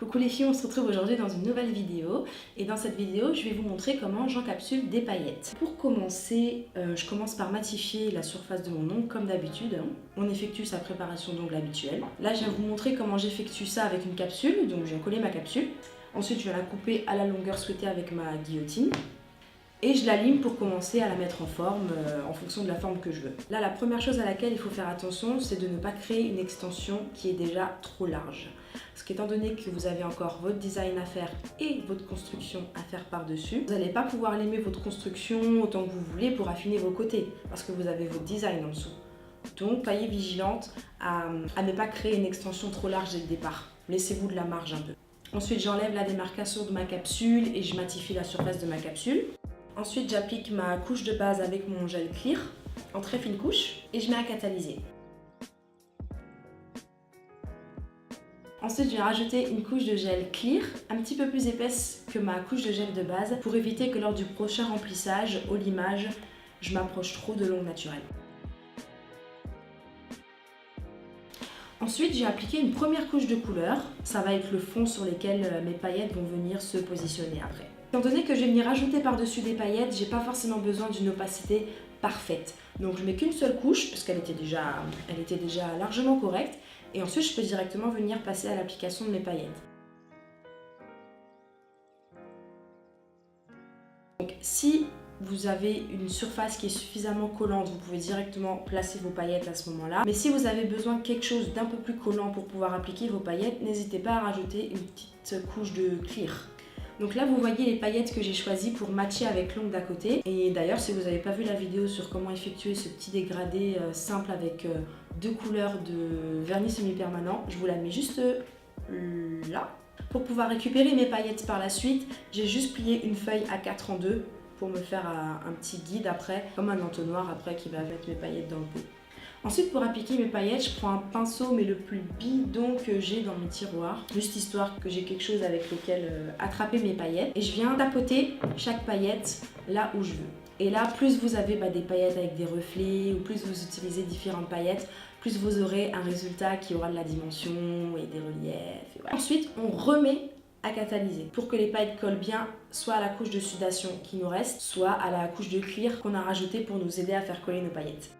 Coucou les filles, on se retrouve aujourd'hui dans une nouvelle vidéo et dans cette vidéo je vais vous montrer comment j'encapsule des paillettes. Pour commencer, je commence par matifier la surface de mon ongle comme d'habitude. On effectue sa préparation d'ongle habituelle. Là je viens vous montrer comment j'effectue ça avec une capsule, donc je viens coller ma capsule. Ensuite je viens la couper à la longueur souhaitée avec ma guillotine. Et je la lime pour commencer à la mettre en forme en fonction de la forme que je veux. Là, la première chose à laquelle il faut faire attention, c'est de ne pas créer une extension qui est déjà trop large. Parce qu'étant donné que vous avez encore votre design à faire et votre construction à faire par-dessus, vous n'allez pas pouvoir limer votre construction autant que vous voulez pour affiner vos côtés, parce que vous avez votre design en dessous. Donc, soyez vigilante à ne pas créer une extension trop large dès le départ. Laissez-vous de la marge un peu. Ensuite, j'enlève la démarcation de ma capsule et je matifie la surface de ma capsule. Ensuite, j'applique ma couche de base avec mon gel clear en très fine couche et je mets à catalyser. Ensuite, je vais rajouter une couche de gel clear un petit peu plus épaisse que ma couche de gel de base pour éviter que lors du prochain remplissage au limage, je m'approche trop de l'ongle naturel. Ensuite, j'ai appliqué une première couche de couleur. Ça va être le fond sur lequel mes paillettes vont venir se positionner après. Étant donné que je vais venir rajouter par-dessus des paillettes, j'ai pas forcément besoin d'une opacité parfaite. Donc je mets qu'une seule couche, parce qu'elle était déjà largement correcte. Et ensuite, je peux directement venir passer à l'application de mes paillettes. Donc si vous avez une surface qui est suffisamment collante, vous pouvez directement placer vos paillettes à ce moment-là. Mais si vous avez besoin de quelque chose d'un peu plus collant pour pouvoir appliquer vos paillettes, n'hésitez pas à rajouter une petite couche de clear. Donc là, vous voyez les paillettes que j'ai choisies pour matcher avec l'ongle d'à côté. Et d'ailleurs, si vous n'avez pas vu la vidéo sur comment effectuer ce petit dégradé simple avec deux couleurs de vernis semi-permanent, je vous la mets juste là. Pour pouvoir récupérer mes paillettes par la suite, j'ai juste plié une feuille A4 en deux pour me faire un petit guide après, comme un entonnoir après qui va mettre mes paillettes dans le pot. Ensuite, pour appliquer mes paillettes, je prends un pinceau mais le plus bidon que j'ai dans mes tiroirs, juste histoire que j'ai quelque chose avec lequel attraper mes paillettes. Et je viens tapoter chaque paillette là où je veux. Et là, plus vous avez des paillettes avec des reflets ou plus vous utilisez différentes paillettes, plus vous aurez un résultat qui aura de la dimension et des reliefs. Et voilà. Ensuite, on remet à catalyser pour que les paillettes collent bien soit à la couche de sudation qui nous reste, soit à la couche de clear qu'on a rajoutée pour nous aider à faire coller nos paillettes.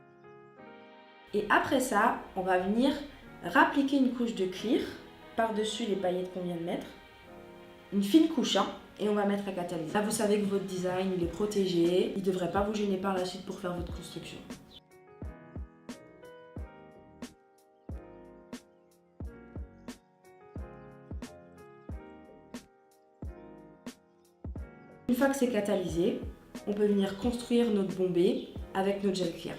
Et après ça, on va venir rappliquer une couche de clear par-dessus les paillettes qu'on vient de mettre. Une fine couche, et on va mettre à catalyser. Là, vous savez que votre design, il est protégé. Il ne devrait pas vous gêner par la suite pour faire votre construction. Une fois que c'est catalysé, on peut venir construire notre bombée avec notre gel clear.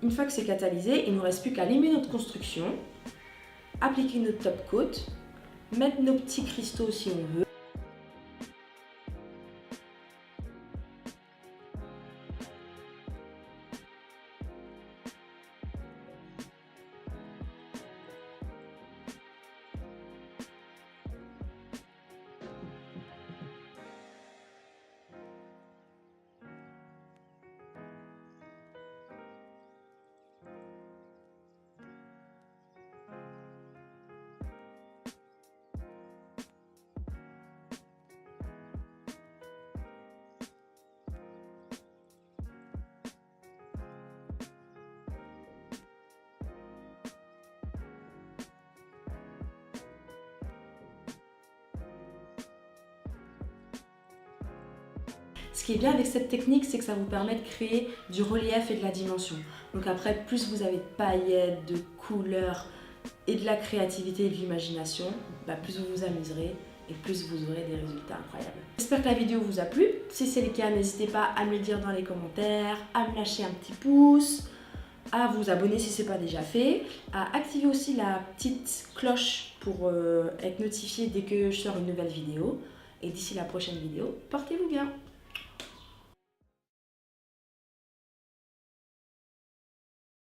Une fois que c'est catalysé, il ne nous reste plus qu'à limer notre construction, appliquer notre top coat, mettre nos petits cristaux si on veut. Ce qui est bien avec cette technique, c'est que ça vous permet de créer du relief et de la dimension. Donc après, plus vous avez de paillettes, de couleurs et de la créativité et de l'imagination, plus vous vous amuserez et plus vous aurez des résultats incroyables. J'espère que la vidéo vous a plu. Si c'est le cas, n'hésitez pas à me le dire dans les commentaires, à me lâcher un petit pouce, à vous abonner si ce n'est pas déjà fait, à activer aussi la petite cloche pour être notifié dès que je sors une nouvelle vidéo. Et d'ici la prochaine vidéo, portez-vous bien!